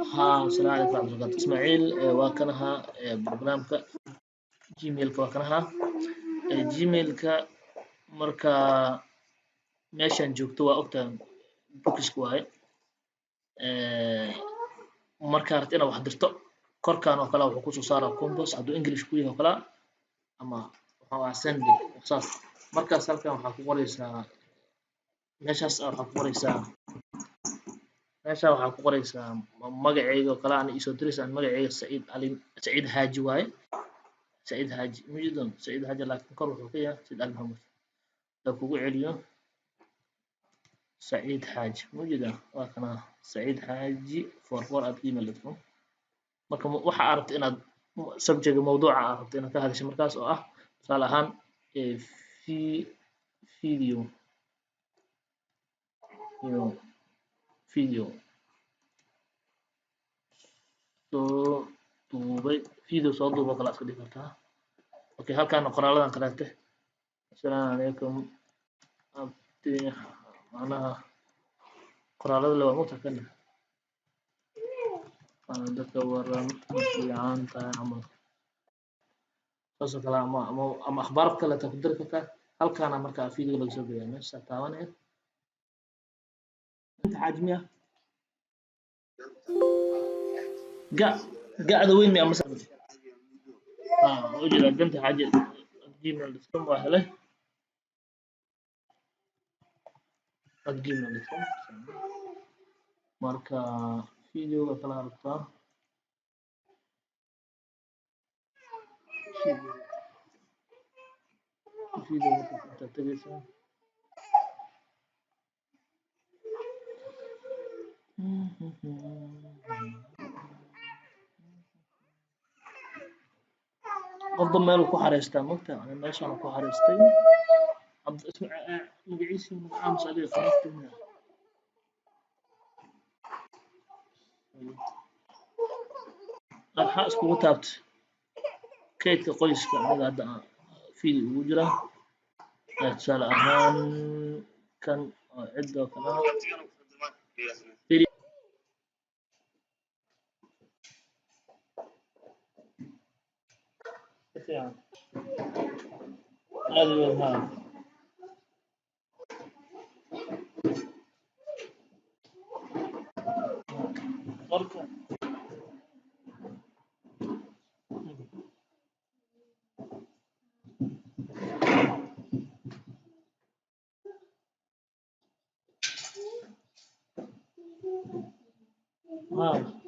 ها السلام عليكم ورحمة الله وبركاته إسماعيل وكانها برنامجka Gmail-ka waa kanaha Gmail-ka marka meeshan joogto waa ogtahay bookis waaye marka rabto inaad wax dirto korkaan oo kale wuxuu kusoo saaraa compose hadduu English ku yahay oo kale ama waxa waa send saas markaas halkan waxaa ku qoraysaa meeshaas waxaa ku qoraysaa meeshaan waxaa ku qoraysaa magacayga oo kale aan isoo diraysaa magacayga Saciid Haaji waaye Saciid Haaji mujidan Saciid Haaji laakiin kor wuxuu ka yahay Saciid Ali Maxamed la kugu celiyo Saciid Haaji mujidan waa kana Saciid Haaji 44@gmail.com marka waxa aad rabto inaad subject mawduuca aad rabto inaad ka hadasho markaas oo ah tusaale ahaan video soo duubay video soo duubo kala iska dhigi kartaa okay halkaan qoraaladan kaleete assalaamu calaykum abdi macnaha qoraalada la waa mutakan dadka waran fiican tahay camal saas oo kale ama akhbaar kale ku diri kartaa halkaan markaa video laga soo geeyaa meesha taabanaya inta xajmiya قاعد وين يا مسعود وجد بنت حاجة gmail.com واهله gmail.com marka video kala rabtaa video inta tagaysaa qofba meel ku xareystaa mogta ana meeshaan ku xareystay abd isma magaciisa magacaamsa adiga qaraftayna waxa iskugu taabtay kaydka qoyska aniga hadda video ugu jira tusaale ahaan kan cidda kala يعني هذا ها مركب ها